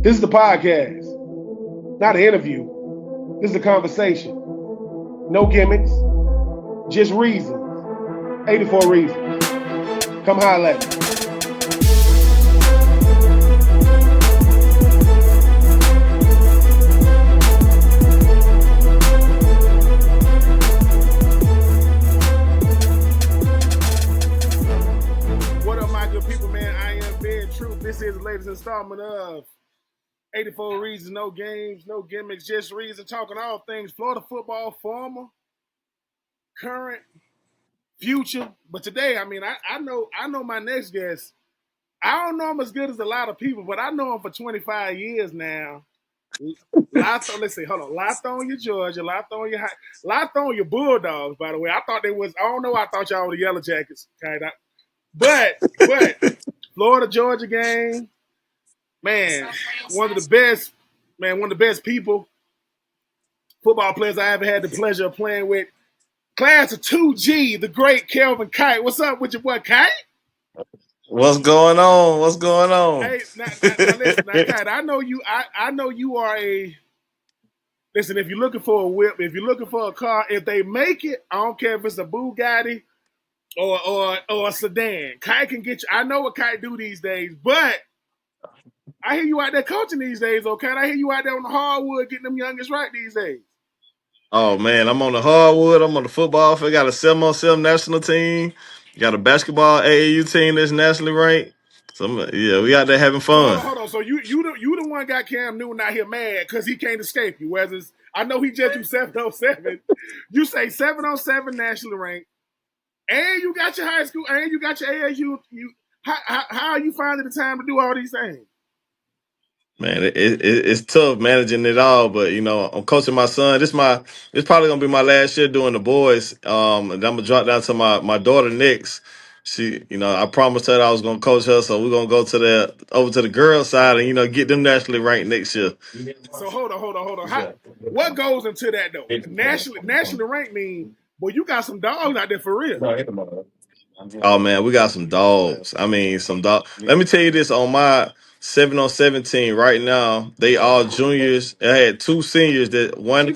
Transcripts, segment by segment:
This is the podcast, not an interview. This is a conversation. No gimmicks, just reasons. 84 reasons. Come holler at me. What up, my good people, man? I am Ben Truth. This is the latest installment of 84 Reasons, no games, no gimmicks, just reason, talking all things Florida football, former, current, future. But today, I know my next guest. I don't know him as good as a lot of people, but I know him for 25 years now. Let's see, hold on. Lithonia, Georgia, Lithonia Bulldogs, by the way. I thought they was, I don't know, I thought y'all were the Yellow Jackets, kind of. But Florida Georgia game, man, one of the best people, football players I ever had the pleasure of playing with. Class of 2G, the great Kelvin Kight. What's up with your boy Kight? What's going on? What's going on? Hey, now listen, Kight, I know you are a. Listen, if you're looking for a whip, if you're looking for a car, if they make it, I don't care if it's a Bugatti or a sedan. Kight can get you. I know what Kight do these days, but I hear you out there coaching these days, okay? I hear you out there on the hardwood getting them youngest right these days. Oh man, I'm on the hardwood. I'm on the football field. Got a 7-on-7 national team. Got a basketball AAU team that's nationally ranked. So yeah, we out there having So fun. hold on. So you the one got Cam Newton out here mad because he can't escape you. Whereas I know he just do 7-on-7. You say 7-on-7 nationally ranked, and you got your high school, and you got your AAU. How are you finding the time to do all these things? Man, it's tough managing it all, but you know, I'm coaching my son. It's probably gonna be my last year doing the boys. And I'm gonna drop down to my daughter next. She, I promised her that I was gonna coach her, so we're gonna go over to the girls side and get them nationally ranked next year. So hold on. What goes into that though? Nationally ranked mean, well, you got some dogs out there for real. Oh man, we got some dogs. I mean, some dog. Let me tell you this: on my 7-on-7 team right now, they all juniors. I had two seniors that one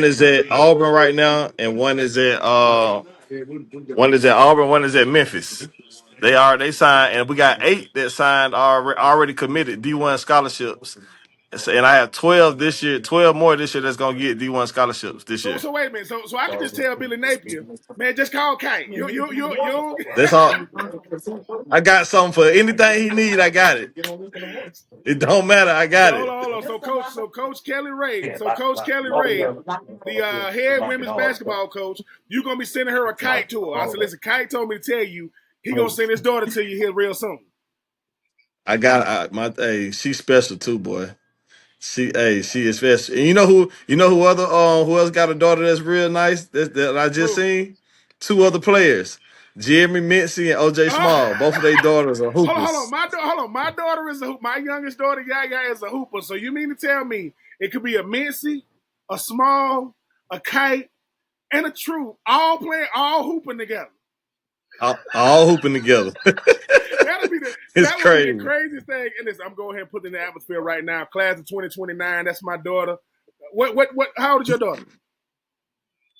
is at Auburn right now, and one is at Auburn, one is at Memphis. They signed, and we got 8 that signed already committed D1 scholarships. And I have 12 this year, 12 more this year that's gonna get D1 scholarships this year. So wait a minute. So I can just tell Billy Napier, man, just call Kite. You. That's all. I got something for anything he need. I got it. It don't matter. I got it. Hold on. Coach Kelly Ray, the head women's basketball coach, you gonna be sending her a kite tour. I said, listen, Kite told me to tell you he gonna send his daughter to you here real soon. I got she's special too, boy. She is special. And who else got a daughter that's real nice that I just seen? 2 other players. Jeremy Mincy and OJ Small. Both of their daughters are hoopers. Hold on. My daughter is my youngest daughter, Yaya, is a hooper. So you mean to tell me it could be a Mincy, a Small, a Kite, and a True, all hooping together. All hooping together. That'll be crazy. Be the craziest thing. And listen, I'm going ahead and put it in the atmosphere right now. Class of 2029. That's my daughter. What? How old is your daughter?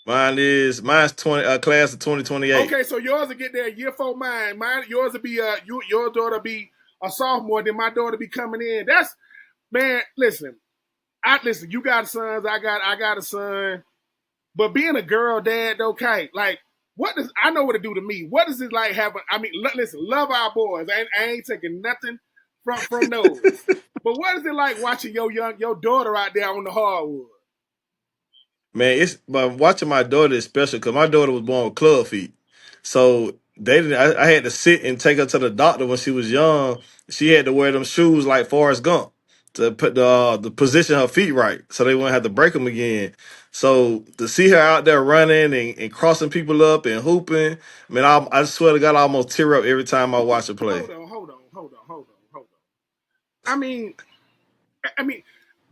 Mine's class of 2028. Okay, so yours will get there a year before mine. Yours will be your daughter be a sophomore. Then my daughter be coming in. That's, man. Listen, you got sons. I got a son. But being a girl dad, though, Kite, like, I know what it do to me. What is it like having? I mean, listen, love our boys. I ain't taking nothing from those. But what is it like watching your daughter out there on the hardwood? Man, but watching my daughter is special because my daughter was born with club feet. So I had to sit and take her to the doctor when she was young. She had to wear them shoes like Forrest Gump to put the position her feet right, so they wouldn't have to break them again. So to see her out there running and crossing people up and hooping, man, I swear to God, I almost tear up every time I watch her play. Hold on. I mean,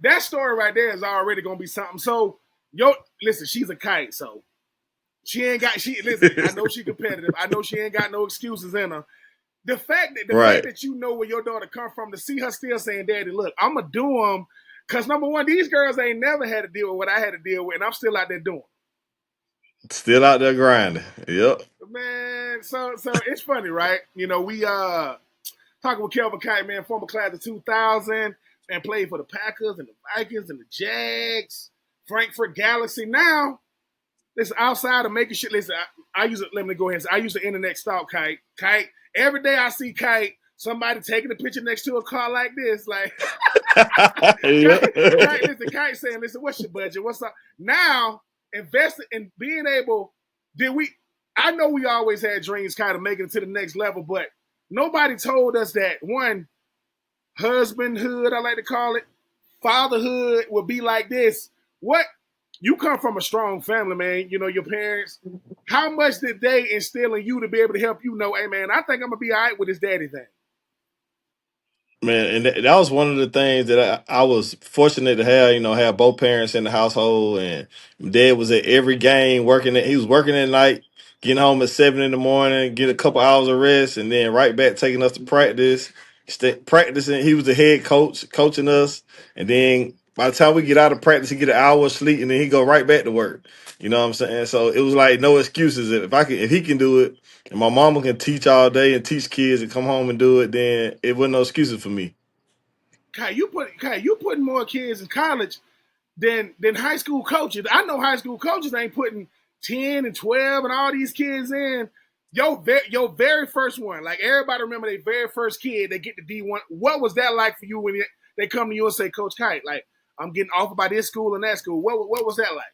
that story right there is already gonna be something. So, listen, she's a Kite, so listen, I know she's competitive. I know she ain't got no excuses in her. The fact Right. that you know where your daughter come from, to see her still saying, "Daddy, look, I'm gonna do them," because number one, these girls ain't never had to deal with what I had to deal with, and I'm still out there doing. Still out there grinding. Yep. Man, so it's funny, right? You know, we talking with Kelvin Kight, man, former class of 2000, and played for the Packers and the Vikings and the Jags, Frankfurt Galaxy. Now, listen, outside of making shit, listen, I use it. Let me go ahead and say, I use the internet stalk Kite. Kite. Every day I see Kite, somebody taking a picture next to a car like this, like Kite, Yeah. listen, Kite saying, listen, what's your budget? What's up? Now, investing in being able, did we, I know we always had dreams kind of making it to the next level, but nobody told us that one, husbandhood, I like to call it, fatherhood would be like this. What you come from a strong family, man. You know, your parents. How much did they instill in you to be able to help you know, hey man, I think I'm gonna be all right with this daddy thing? Man, and that was one of the things that I was fortunate to have, have both parents in the household, and dad was at every game working. He was working at night, getting home at 7 in the morning, get a couple hours of rest, and then right back taking us to practice, practicing. He was the head coach, coaching us, and then by the time we get out of practice, he get an hour of sleep, and then he go right back to work. You know what I'm saying? So it was like no excuses. If he can do it, and my mama can teach all day and teach kids and come home and do it, then it wasn't no excuses for me. Kai, you putting more kids in college than high school coaches. I know high school coaches ain't putting 10 and 12 and all these kids in. Your very first one, like everybody remember their very first kid, they get to D1. What was that like for you when they come to you and say, Coach Kite, like I'm getting offered by this school and that school? What was that like?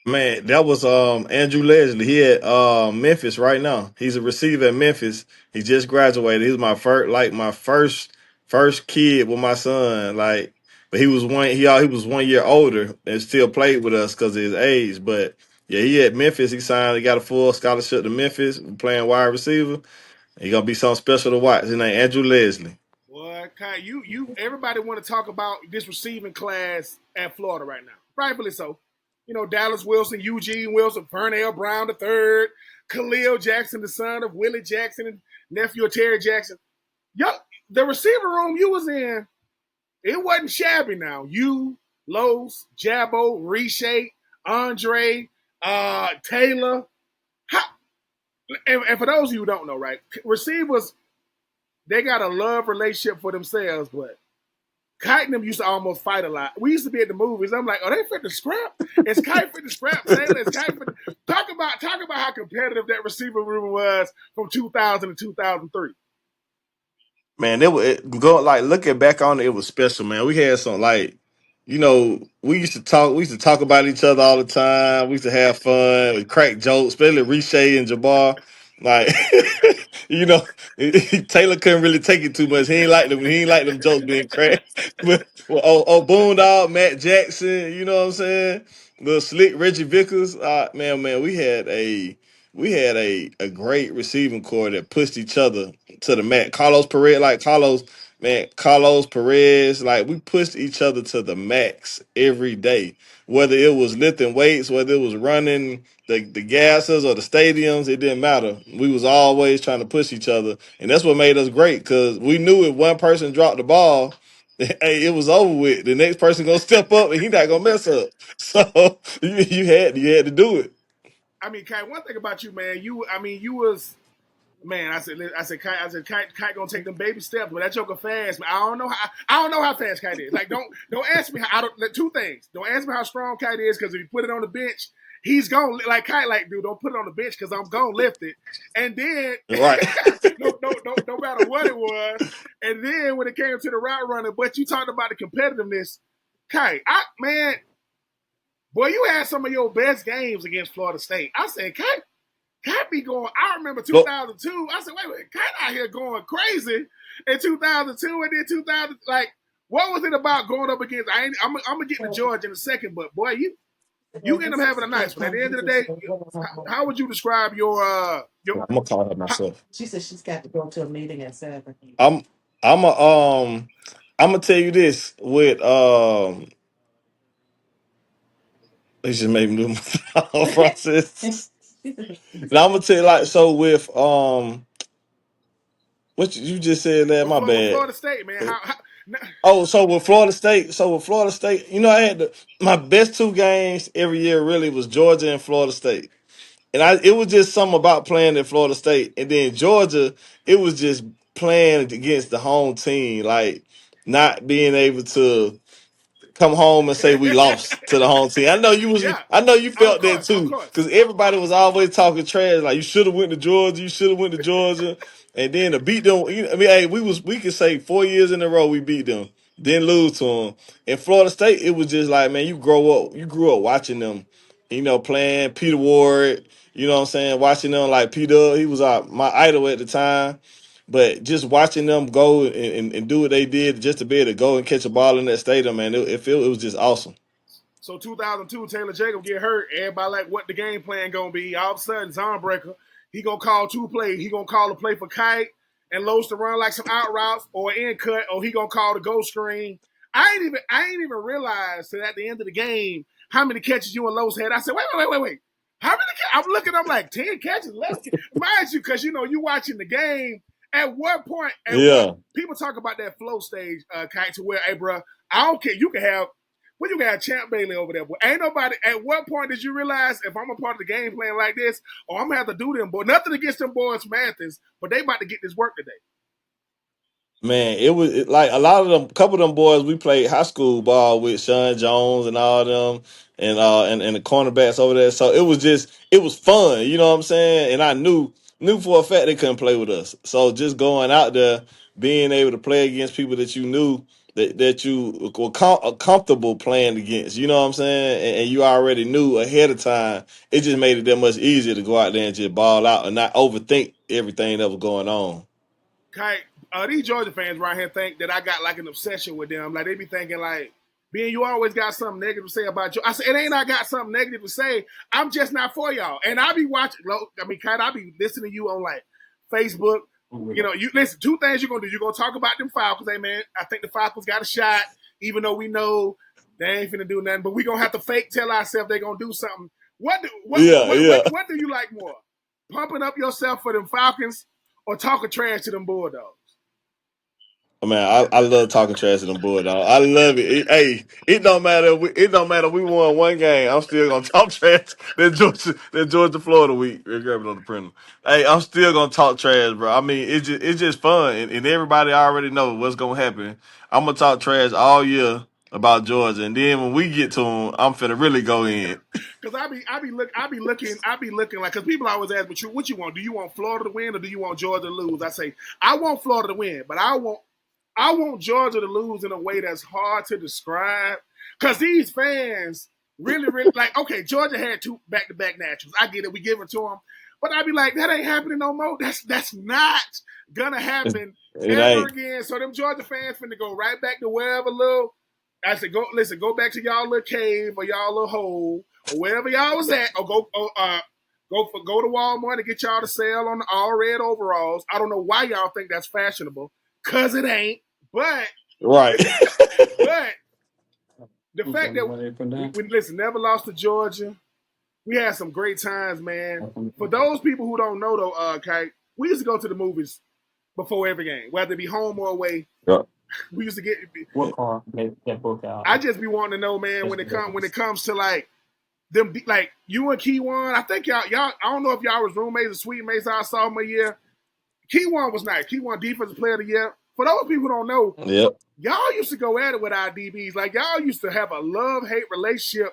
Man, that was Andrew Leslie. He at Memphis right now. He's a receiver at Memphis. He just graduated. He was my first kid with my son. Like, but he was 1 year older and still played with us because of his age. But yeah, he at Memphis. He signed. He got a full scholarship to Memphis, playing wide receiver. He gonna be something special to watch. His name Andrew Leslie. Boy, Kai, everybody want to talk about this receiving class at Florida right now. Rightfully so. You know, Dallas Wilson, Eugene Wilson, Vernell Brown the third, Khalil Jackson, the son of Willie Jackson and nephew of Terry Jackson. Yo, the receiver room you was in, it wasn't shabby now. You, Los, Jabo, Reshape, Andre, Taylor. How, and for those of you who don't know, right, receivers, they got a love relationship for themselves, but Kite and them used to almost fight a lot. We used to be at the movies. I'm like, oh, they fit the scrap? Is Kite fit the scrap? Taylor, is Kite fit the... Talk about how competitive that receiver room was from 2000 to 2003. Man, go like looking back on it, it was special, man. We had some like, we used to talk about each other all the time. We used to have fun, we crack jokes, especially Riche and Jabbar. Like, you know, Taylor couldn't really take it too much. He ain't like them jokes being cracked. But Boondog, Matt Jackson, you know what I'm saying? Little slick Reggie Vickers. Man, we had a great receiving core that pushed each other to the mat. Carlos Perez, like we pushed each other to the max every day. Whether it was lifting weights, whether it was running the gases or the stadiums, it didn't matter. We was always trying to push each other, and that's what made us great because we knew if one person dropped the ball, hey, it was over with. The next person gonna step up, and he not gonna mess up. So you had to do it. I mean, Kite, one thing about you, man, you was man. I said, Kite gonna take them baby steps, but that joker fast. Man, I don't know how fast Kite is. Like, don't ask me how. I don't. Two things. Don't ask me how strong Kite is because if you put it on the bench, he's gonna like Kite. Like, dude, don't put it on the bench because I'm gonna lift it. And then, Right. no matter what it was. And then when it came to the route running, but you talked about the competitiveness, Kite. Man, boy, you had some of your best games against Florida State. I said, Cat be going. I remember Go 2002. I said, wait, Cat out here going crazy in 2002 and then 2000. Like, what was it about going up against? I'm gonna get to George in a second, but boy, you end up having a nice one. At the end of the day, how would you describe your I'm gonna call her how, myself. She said she's got to go to a meeting at 7. I'm I'm a I'm gonna tell you this with it just made me do my thought process. Now I'm gonna tell you like so with What you just said there? My With bad. Florida State, man. How Oh, so with Florida State, I had my best two games every year really was Georgia and Florida State. And it was just something about playing at Florida State. And then Georgia, it was just playing against the home team, like not being able to come home and say we lost to the home team. yeah, I know you of felt that course, of too, course. because everybody was always talking trash. Like you should have went to Georgia, you should have went to Georgia, and then to beat them. I mean, hey, we could say 4 years in a row we beat them, then lose to them. In Florida State, it was just like, man, you grew up watching them, playing Peter Ward. You know what I'm saying? Watching them like Peter, he was my idol at the time. But just watching them go and do what they did, just to be able to go and catch a ball in that stadium, man, it was just awesome. So 2002, Taylor Jacob get hurt. Everybody like what the game plan gonna be. All of a sudden, Zonebreaker, he gonna call two plays. He gonna call a play for Kite and Los to run like some out routes or in cut, or he gonna call the go screen. I ain't even realized that at the end of the game how many catches you and Los had. I said, wait. How many? I'm looking. I'm like 10 catches, 11. Mind you, because you watching the game. At what point? At what Yeah. people talk about that flow stage, Kite, to where, hey, bro, I don't care. You can have when you got Champ Bailey over there, boy. Ain't nobody. At what point did you realize if I'm a part of the game plan like this, or I'm gonna have to do them, boy? Nothing against them boys from Athens, but they about to get this work today. Man, like a lot of them, couple of them boys we played high school ball with Sean Jones and all them, and the cornerbacks over there. So it was fun, you know what I'm saying? And I knew for a fact they couldn't play with us. So just going out there, being able to play against people that you knew that you were comfortable playing against, you know what I'm saying? And you already knew ahead of time. It just made it that much easier to go out there and just ball out and not overthink everything that was going on. Kite, these Georgia fans right here think that I got like an obsession with them. Like they be thinking like, being you always got something negative to say about you. I said, it ain't I got something negative to say. I'm just not for y'all. And I be watching, I mean, Kite, I be listening to you on like Facebook. You listen, two things you're gonna do. You're gonna talk about them Falcons. Hey man, I think the Falcons got a shot, even though we know they ain't finna do nothing. But we gonna have to fake tell ourselves they gonna do something. Yeah, yeah. What do you like more? Pumping up yourself for them Falcons or talking trash to them Bulldogs? I mean, I love talking trash to them boys, dog. I love it. Hey, it don't matter. We won one game. I'm still gonna talk trash. That Georgia Florida week. Grab it on the printer. Hey, I'm still gonna talk trash, bro. I mean, it's just fun, and everybody already knows what's gonna happen. I'm gonna talk trash all year about Georgia, and then when we get to them, I'm finna really go in. Because I be looking like, because people always ask me, what you want? Do you want Florida to win or do you want Georgia to lose? I say I want Florida to win, but I want Georgia to lose in a way that's hard to describe. Because these fans really like. Okay, Georgia had two back-to-back naturals. I get it, we give it to them, but I be like, that ain't happening no more. That's not gonna happen It ever ain't again. So them Georgia fans finna go right back to wherever little. I said, go back to y'all little cave or y'all little hole or wherever y'all was at, or go to Walmart and get y'all to sell on the all red overalls. I don't know why y'all think that's fashionable, cause it ain't. But right. but the fact that we listen, never lost to Georgia. We had some great times, man. For those people who don't know though, Kite, we used to go to the movies before every game, whether it be home or away. Yeah. We used to get. What car that book out? I just be wanting to know, man, when it comes to like them, like you and Keywan. I think y'all. I don't know if y'all was roommates or suite mates our sophomore year. Keywan was nice. Keywan defensive player of the year. For those people who don't know, Yep. y'all used to go at it with our DBs. Like y'all used to have a love-hate relationship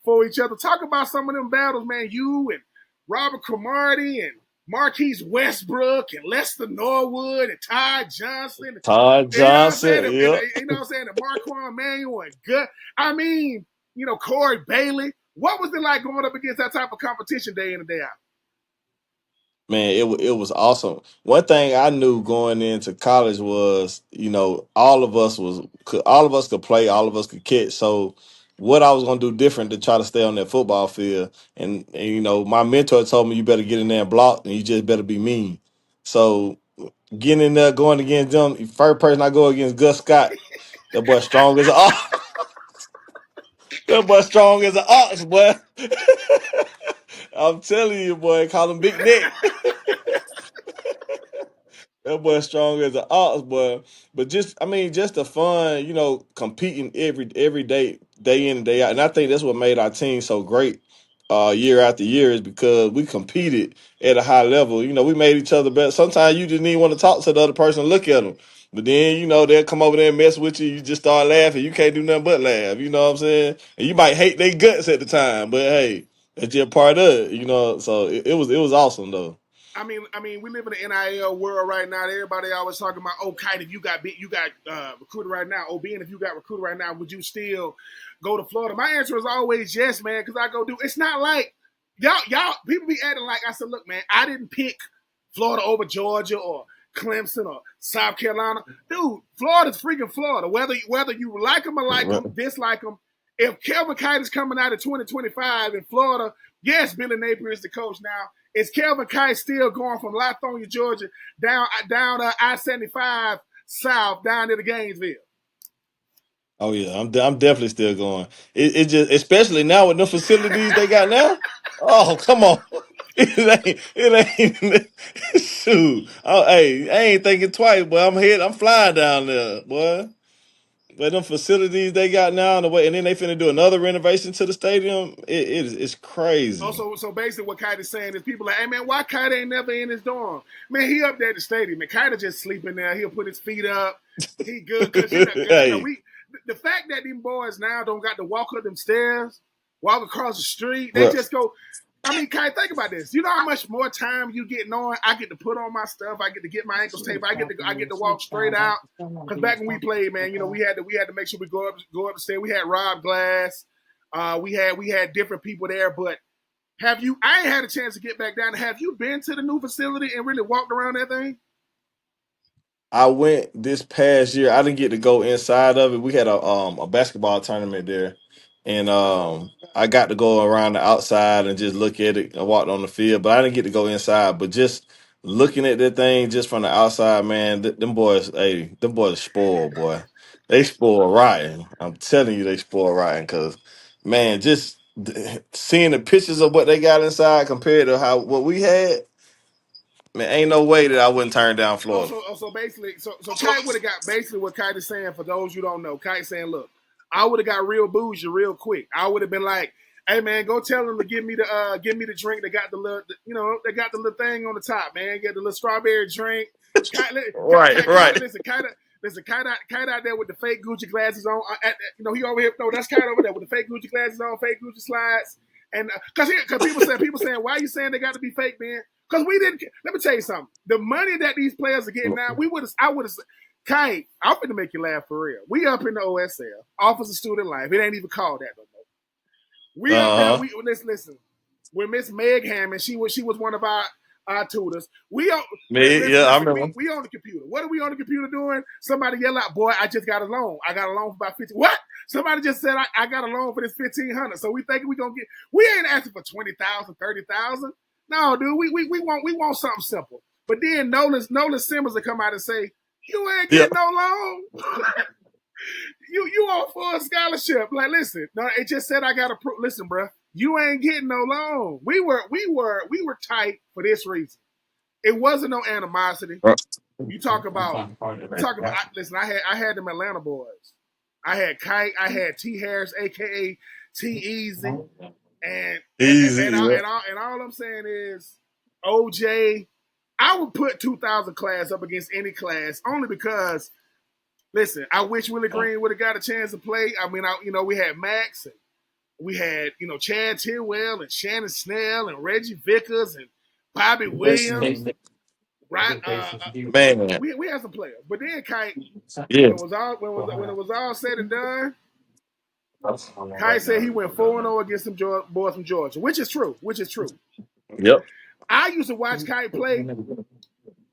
for each other. Talk about some of them battles, man. You and Robert Cromartie and Marquise Westbrook and Lester Norwood and Ty Johnson. Todd You know what I'm Johnson. saying? And, Yep. you know what I'm saying? And Marquand Manuel and Gut. I mean, Corey Bailey. What was it like going up against that type of competition day in and day out? Man, it was awesome. One thing I knew going into college was, all of us could play, all of us could catch. So, what I was gonna do different to try to stay on that football field, and my mentor told me you better get in there and block, and you just better be mean. So, getting in there, going against them, first person I go against Gus Scott, that boy strong as an ox. That boy strong as an ox, boy. I'm telling you, boy, call him Big Nick. That boy strong as an ox, boy. But just, I mean, just the fun, competing every day in and day out. And I think that's what made our team so great, year after year, is because we competed at a high level. We made each other better. Sometimes you just need want to talk to the other person, and look at them. But then, they'll come over there and mess with you. You just start laughing. You can't do nothing but laugh. You know what I'm saying? And you might hate their guts at the time, but hey, it's just part of it. So it was awesome though. We live in the NIL world right now. Everybody always talking about, oh, Kite, if you got recruited right now. Oh, Ben, if you got recruited right now, would you still go to Florida? My answer is always yes, man, because I go do. It's not like y'all people be acting like I said, look, man, I didn't pick Florida over Georgia or Clemson or South Carolina. Dude, Florida's freaking Florida. Whether you like them or like Right. them, dislike them. If Kelvin Kight is coming out of 2025 in Florida, yes, Billy Napier is the coach now. Is Kelvin Kight still going from Lithonia, Georgia, down I-75 south down to the Gainesville? Oh yeah, I'm definitely still going. It just, especially now with the facilities they got now. Oh, come on. It ain't shoot. Oh, hey, I ain't thinking twice, boy. I'm flying down there, boy. But them facilities they got now, and then they finna do another renovation to the stadium. It's crazy. Also, so basically what Kite is saying is people are like, hey man, why Kite ain't never in his dorm? Man, he up there at the stadium. Man, Kite just sleeping there. He'll put his feet up. He good because Hey, the fact that them boys now don't got to walk up them stairs, walk across the street, they bro. just go. Kite, think about this. You know how much more time you get knowing I get to put on my stuff. I get to get my ankles taped. I get to walk straight out. Because back when we played, man, we had to make sure we go up the stairs. We had Rob Glass. We had different people there, but have you? I ain't had a chance to get back down. Have you been to the new facility and really walked around that thing? I went this past year. I didn't get to go inside of it. We had a basketball tournament there, and I got to go around the outside and just look at it. I walked on the field, but I didn't get to go inside. But just looking at that thing just from the outside, man, them boys, hey, them boys spoiled, boy. They spoiled rotten. I'm telling you, they spoiled rotten because, man, just seeing the pictures of what they got inside compared to what we had, man, ain't no way that I wouldn't turn down Florida. Also, basically, so Kite would have got basically what Kite is saying. For those you don't know, Kite saying, look, I would have got real bougie real quick. I would have been like, hey man, go tell them to give me the drink. They got the little, they got the little thing on the top, man. Get the little strawberry drink. Right, right. Listen, Kite out there with the fake Gucci glasses on. He over here. No, that's Kite over there with the fake Gucci glasses on, fake Gucci slides. And because people saying, why are you saying they got to be fake, man? Because we didn't. Let me tell you something. The money that these players are getting now, I would have. Kite, I'm finna make you laugh for real. We up in the OSL, Office of Student Life. It ain't even called that no more. We up there. Uh-huh. We listen. With Miss Meg Hammond, she was one of our tutors. We on Yeah, I remember. we on the computer. What are we on the computer doing? Somebody yell out, "Boy, I just got a loan. I got a loan for about 50." What? Somebody just said I got a loan for this 1,500. So we think we gonna get. We ain't asking for 20,000, 30,000. No, dude. We want something simple. But then Nolan Simmons will come out and say, "You ain't Yeah. getting no loan." you on for a scholarship. Like, listen, no, it just said I got to prove. Listen, bro, you ain't getting no loan. We were tight for this reason. It wasn't no animosity. You talk about. Listen, I had them Atlanta boys. I had Kite. I had T Harris, aka T Easy, Easy. and all I'm saying is OJ. I would put 2000 class up against any class only because. Listen, I wish Willie Green would have got a chance to play. I mean, we had Max, and we had, Chad Tidwell and Shannon Snell and Reggie Vickers and Bobby Williams. Right? Man. We had some players, but then Kite, Yeah. when it was all said and done, Kite said he went 4-0 against some boys from Georgia, which is true. Yep. I used to watch Kite play.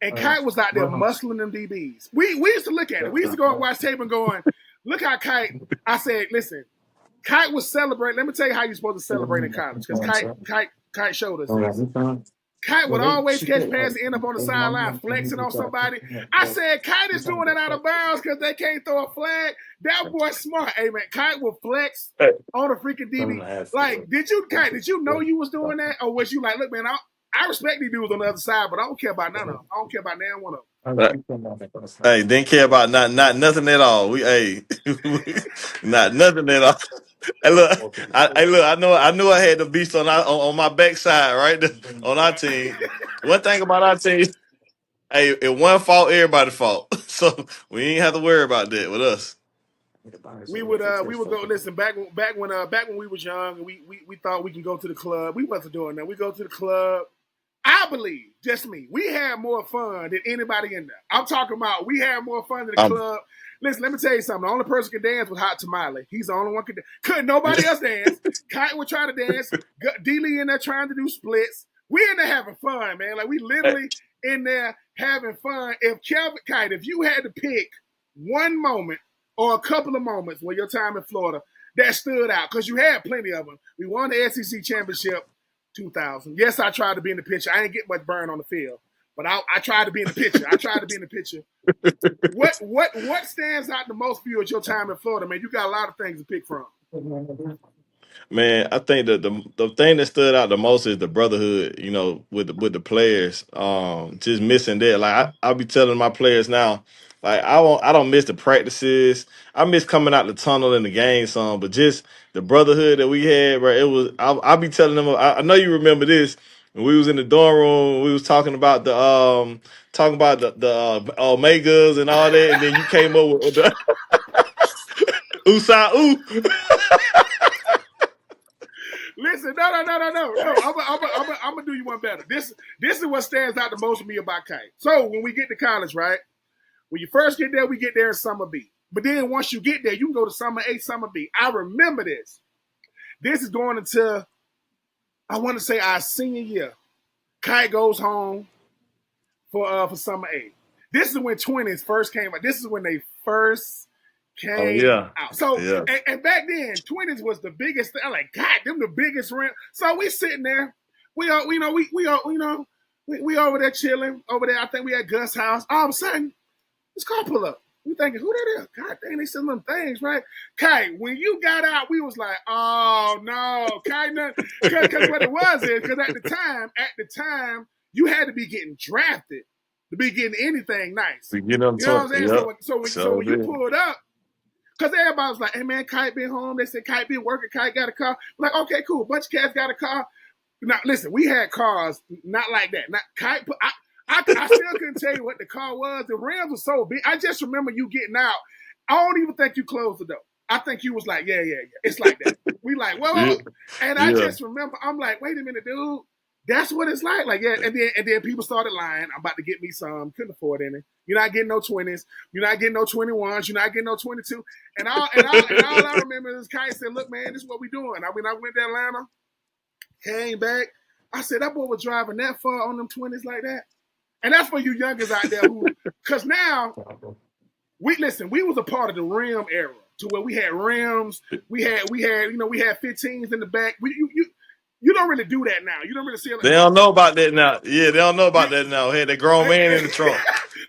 And Kite was out there muscling them DBs. We used to look at it. We used to go and watch tape and going, look how Kite. I said, listen, Kite was celebrating. Let me tell you how you're supposed to celebrate in college. Because Kite showed us this. Kite would always catch pass and end up on the sideline flexing on somebody. I said, Kite is doing it out of bounds because they can't throw a flag. That boy's smart. Hey, man, Kite will flex on a freaking DB. Like, did you know you was doing that? Or was you like, look, man, I respect these dudes on the other side, but I don't care about none of them. I don't care about none one of them. Hey, didn't care about not nothing at all. Not nothing at all. Hey, look, I knew I had the beast on my backside, right there, on our team. One thing about our team, hey, if one fault, everybody fault. So we ain't have to worry about that with us. We would go listen back when we was young and we thought we can go to the club. We wasn't doing that. We go to the club. I believe, just me, we had more fun than anybody in there. I'm talking about we had more fun than the Um, club. Listen, let me tell you something. The only person who can dance was Hot Tamale. He's the only one who could dance. Couldn't nobody else dance. Kite would try to dance. D-Lee in there trying to do splits. We in there having fun, man. Like, we literally in there having fun. If Kelvin Kite, if you had to pick one moment or a couple of moments where your time in Florida that stood out, because you had plenty of them. We won the SEC championship 2000. Yes, I tried to be in the picture. I didn't get much burn on the field, but I tried to be in the picture. I tried to be in the picture. What stands out the most for you at your time in Florida, man? You got a lot of things to pick from. Man, I think that the thing that stood out the most is the brotherhood. You know, with the players. Just missing that. Like I'll be telling my players now. Like I don't miss the practices. I miss coming out the tunnel in the game some, but just the brotherhood that we had, bro. It was. I'll be telling them. I know you remember this. When we was in the dorm room, we was talking about the Omegas and all that, and then you came up with the Usai Ooh. Listen, no. I'm gonna do you one better. This is what stands out the most for me about Kite. So when we get to college, right? When you first get there, we get there in summer B. But then once you get there, you can go to summer A, summer B. I remember this. This is going into, I want to say, our senior year. Kite goes home for summer A. This is when 20s first came out. This is when they first Oh came yeah, out. So yeah. and back then, 20s was the biggest thing. I'm like, God, them the biggest rent. So we sitting there. We are, you know, we over there chilling. Over there, I think we at Gus' house. All of a sudden, this car pull up. We thinking, who that is? God dang, they selling them things, right? Kai, when you got out, we was like, oh no, Kai, because what it was is, because at the time, you had to be getting drafted to be getting anything nice. We get them You know what I'm to saying? yep. So when you pulled up, because everybody was like, hey man, Kite been home. They said Kite been working, Kite got a car. I'm like, okay, cool. Bunch of cats got a car. Now listen, we had cars not like that. Not Kite. I still couldn't tell you what the car was. The rims were so big. I just remember you getting out. I don't even think you closed the door. I think you was like, yeah. It's like that. We like, well, Yeah. and I just remember, I'm like, wait a minute, dude. That's what it's like. Like, yeah, and then people started lying. I'm about to get me some. Couldn't afford any. You're not getting no 20s. You're not getting no 21s. You're not getting no 22. And all I remember is Kai said, look, man, this is what we doing. I mean, I went to Atlanta, came back. I said, that boy was driving that far on them 20s like that. And that's for you youngers out there who, because now, we was a part of the rim era to where we had rims, we had 15s in the back. You don't really do that now. You don't really see it. They don't know about that now. Yeah, they don't know about that now. Had that grown man in the trunk.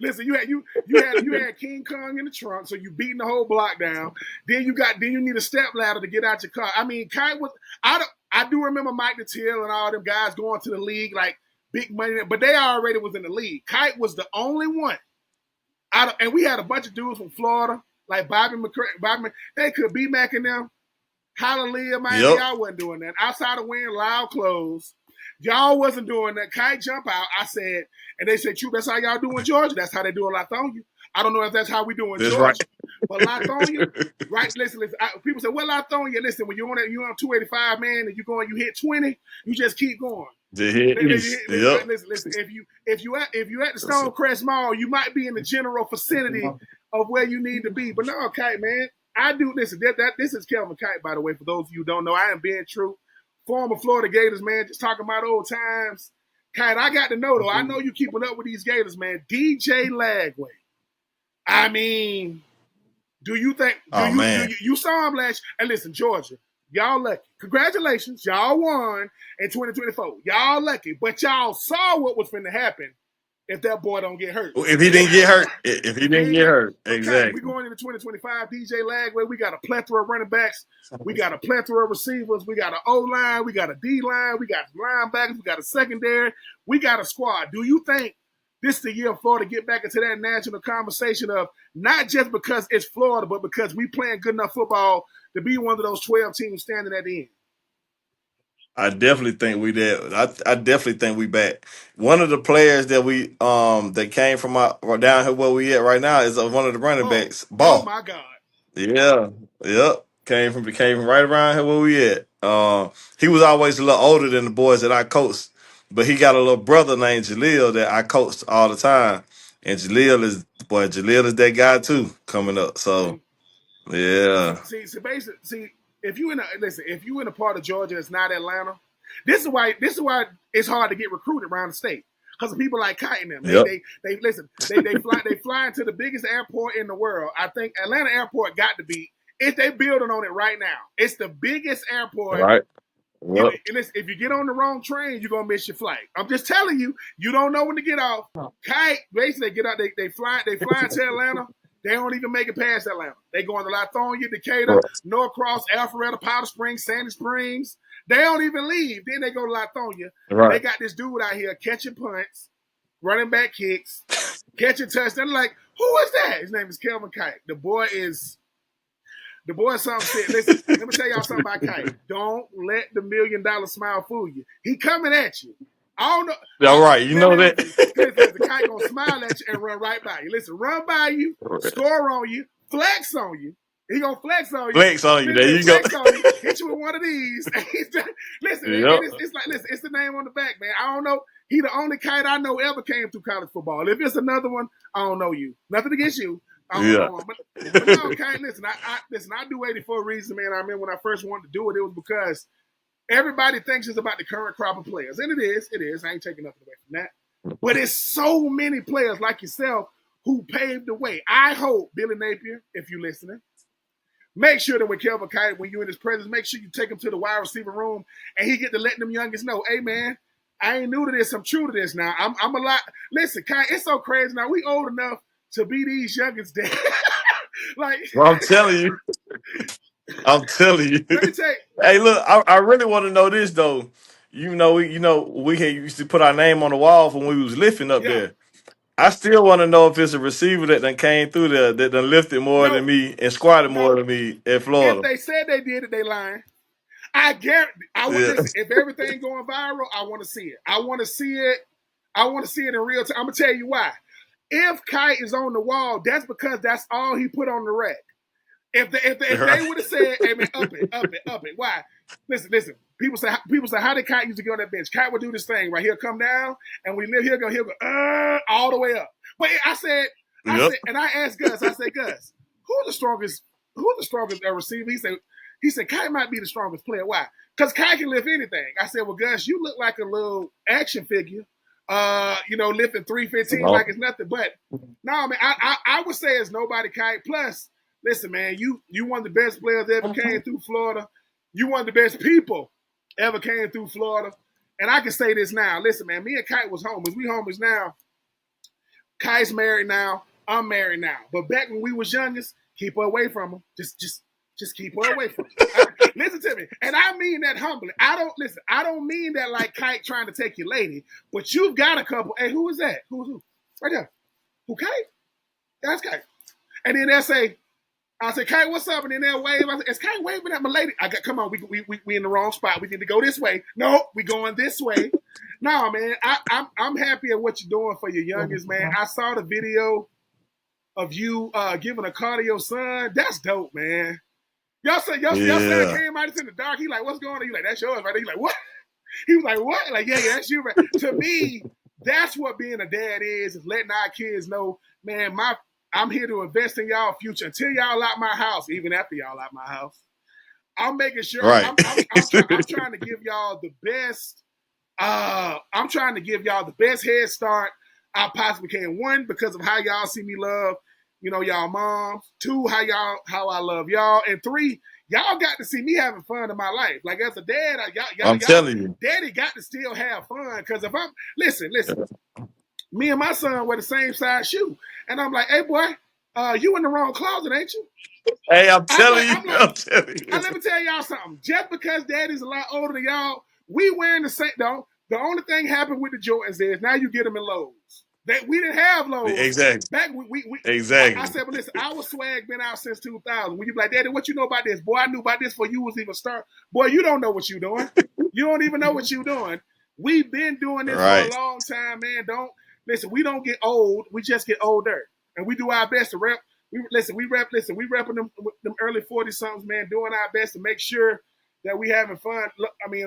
Listen, you had King Kong in the trunk, so you beating the whole block down. Then you need a step ladder to get out your car. I mean, Kite was I do remember Mike Till and all them guys going to the league like big money, but they already was in the league. Kite was the only one and we had a bunch of dudes from Florida, like Bobby McCray, they could be Mac and them. Hallelujah, man. Yep. Y'all wasn't doing that. Outside of wearing loud clothes, y'all wasn't doing that. Kite jump out. I said, and they said, "True, that's how y'all do in Georgia. That's how they do in Lithonia." I don't know if that's how we do in Georgia, right. but Lithonia, right? Listen. People say, "Well, Lithonia, listen, when you're on 285, man, and you hit 20, you just keep going." Yep. Listen. If you at the Stonecrest Mall, you might be in the general vicinity of where you need to be. But no, Kite, man, I do listen. This is Kelvin Kight, by the way. For those of you who don't know, I am being true. Former Florida Gators, man, just talking about old times. Kite, I got to know though. I know you keeping up with these Gators, man. DJ Lagway. I mean, do you think? You saw him last? And listen, Georgia, y'all lucky. Congratulations, y'all won in 2024. Y'all lucky, but y'all saw what was finna happen if that boy don't get hurt. If he didn't get hurt, Okay, exactly. we going into 2025. DJ Lagway, we got a plethora of running backs. We got a plethora of receivers. We got an O line. We got a D line. We got linebackers. We got a secondary. We got a squad. Do you think this is the year of Florida get back into that national conversation of not just because it's Florida, but because we playing good enough football to be one of those 12 teams standing at the end. I definitely think we there. I definitely think we back. One of the players that we that came from down here where we at right now is one of the running Oh, backs, oh Ball. my God. Yeah, yep. Came from right around here where we at. He was always a little older than the boys that I coached, but he got a little brother named Jaleel that I coached all the time. And Jaleel is that guy too coming up. So See, yeah, basically, if you if you in a part of Georgia that's not Atlanta, this is why it's hard to get recruited around the state. Because of people like Kite and them. yep, They fly into the biggest airport in the world. I think Atlanta Airport got to be, if they building on it right now. It's the biggest airport. right, yep, If you get on the wrong train, you're gonna miss your flight. I'm just telling you, you don't know when to get off. Kite, basically, they get out, they fly into Atlanta. They don't even make it past Atlanta. They go into Lithonia, Decatur, Norcross, Alpharetta, Powder Springs, Sandy Springs. They don't even leave. Then they go to Lithonia. They right. got this dude out here catching punts, running back kicks, catching touchdowns. They're like, who is that? His name is Kelvin Kight. The boy is something said. Listen, let me tell y'all something about Kite. Don't let the $1 million smile fool you. He coming at you. I don't know. All right, you know that. Listen, the Kite gonna smile at you and run right by you. Listen, run by you, score on you, flex on you. He gonna flex on you. Flex on you. There you go. Flex on you. Hit you with one of these. Listen, Yep. it's the name on the back, man. I don't know. He the only Kite I know ever came through college football. If it's another one, I don't know you. Nothing against you. I don't know him. But no, Kite, listen, I do 84 reasons, man. I remember when I first wanted to do it, it was because everybody thinks it's about the current crop of players. And it is. I ain't taking nothing away from that. But it's so many players like yourself who paved the way. I hope, Billy Napier, if you're listening, make sure that with Kelvin Kight, when you're in his presence, make sure you take him to the wide receiver room and he get to letting them youngest know, hey, man, I ain't new to this. I'm true to this now. I'm a lot. Listen, Kight, it's so crazy now. We old enough to be these youngest dads. Well, I'm telling you. I'm telling you. Let me tell you. Hey, look, I really want to know this though. We used to put our name on the wall when we was lifting up Yeah. there. I still want to know if it's a receiver that done came through there that done lifted more than No. me and squatted more No. than me at If Florida. they said they did it, they lying. I guarantee. I would Yeah. listen. If everything going viral, I want to see it. I want to see it. I want to see it in real time. I'm gonna tell you why. If Kite is on the wall, that's because that's all he put on the rack. If they would have said, "Hey man, up it," why? Listen. People say, how did Kite used to get on that bench? Kite would do this thing right. He'll come down, and we live. He'll go all the way up. But I said, and I asked Gus. I said, Gus, who's the strongest receiver? He said, Kite might be the strongest player. Why? Because Kite can lift anything. I said, well, Gus, you look like a little action figure. Lifting 315 like it's nothing. But no, man, I would say it's nobody Kite. Plus, listen, man, you one of the best players that ever came through Florida. You one of the best people ever came through Florida. And I can say this now. Listen, man, me and Kite was homies. We homies now. Kite's married now. I'm married now. But back when we was youngest, keep her away from him. Just keep her away from him. Listen to me. And I mean that humbly. I don't mean that like Kite trying to take your lady, but you've got a couple. Hey, who is that? Who? Right there. Who, Kite? That's Kite. And then they'll say, I say, Kite, what's up? And then they'll wave. I say, is Kite waving at my lady? Come on, we in the wrong spot. We need to go this way. No, we going this way. No, man, I'm happy at what you're doing for your youngest, man. I saw the video of you giving a car to your son. That's dope, man. Your son came out, it's in the dark. He like, what's going on? You like, that's yours, right? He like, what? He was like, what? Like, yeah, that's you, right? To me, that's what being a dad is letting our kids know, man, I'm here to invest in y'all future. Until y'all out my house, even after y'all out my house, I'm making sure I'm trying to give y'all the best. I'm trying to give y'all the best head start I possibly can. One, because of how y'all see me love, y'all moms. Two, how I love y'all. And three, y'all got to see me having fun in my life. Like as a dad, I'm telling you, daddy got to still have fun. Because if I'm listen, me and my son wear the same size shoe, and I'm like, hey boy, you in the wrong closet, ain't you? Hey, I'm telling you. Let me tell y'all something. Just because daddy's a lot older than y'all, we wearing the same. The only thing happened with the Jordans is now you get them in Lowe's. That we didn't have those. Exactly. Back I Exactly. said, but listen, our swag been out since 2000. When you be like, Daddy, what you know about this? Boy, I knew about this before you was even start. Boy, you don't know what you doing. You don't even know what you doing. We've been doing this for a Right. long time, man. Don't listen. We don't get old. We just get older, and we do our best to rep. We repping them early 40 somethings, man. Doing our best to make sure that we having fun. Look, I mean,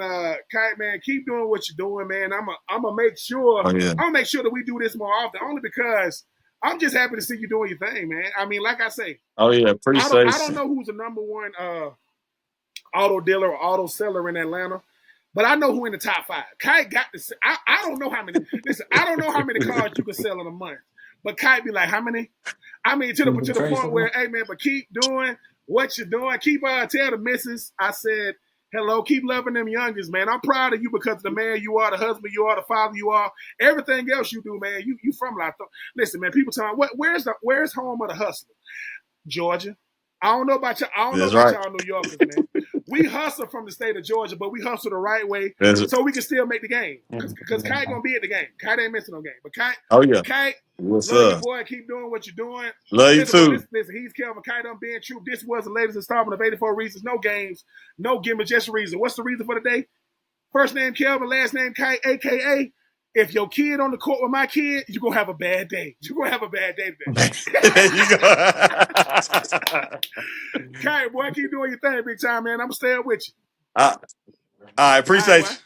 Kite, man, keep doing what you're doing, man. I'm gonna make sure. Oh yeah. I'm gonna make sure that we do this more often, only because I'm just happy to see you doing your thing, man. I mean, like I say, Oh yeah. I don't Appreciation. know who's the number one auto dealer or auto seller in Atlanta, but I know who in the top five. Kite got to. I don't know how many. Listen, I don't know how many cars you can sell in a month, but Kite be like, how many? I mean, to the point where, hey man, but keep doing what you're doing. Keep tell the missus I said hello. Keep loving them youngest, man. I'm proud of you because of the man you are, the husband you are, the father you are, everything else you do, man. You from Lotho. Listen, man. People tell me, where's home of the hustler? Georgia. I don't know about y'all. I don't know That's about right. y'all New Yorkers, man. We hustle from the state of Georgia, but we hustle the right way That's so we can still make the game. Because Kite gonna be at the game. Kite ain't missing no game. But Oh yeah. Kite, What's love you, up? boy. Keep doing what you're doing. Love you Listen, boy, too. listen. He's Kelvin Kight. I'm being true. This was the latest installment of 84 Reasons. No games, no gimmicks, just reason. What's the reason for the day? First name Kelvin, last name Kite, a.k.a. if your kid on the court with my kid, you're going to have a bad day. You're going to have a bad day today. There you go. Kite, boy, keep doing your thing, big time, man. I'm going to stay up with you. I All right, appreciate boy. you.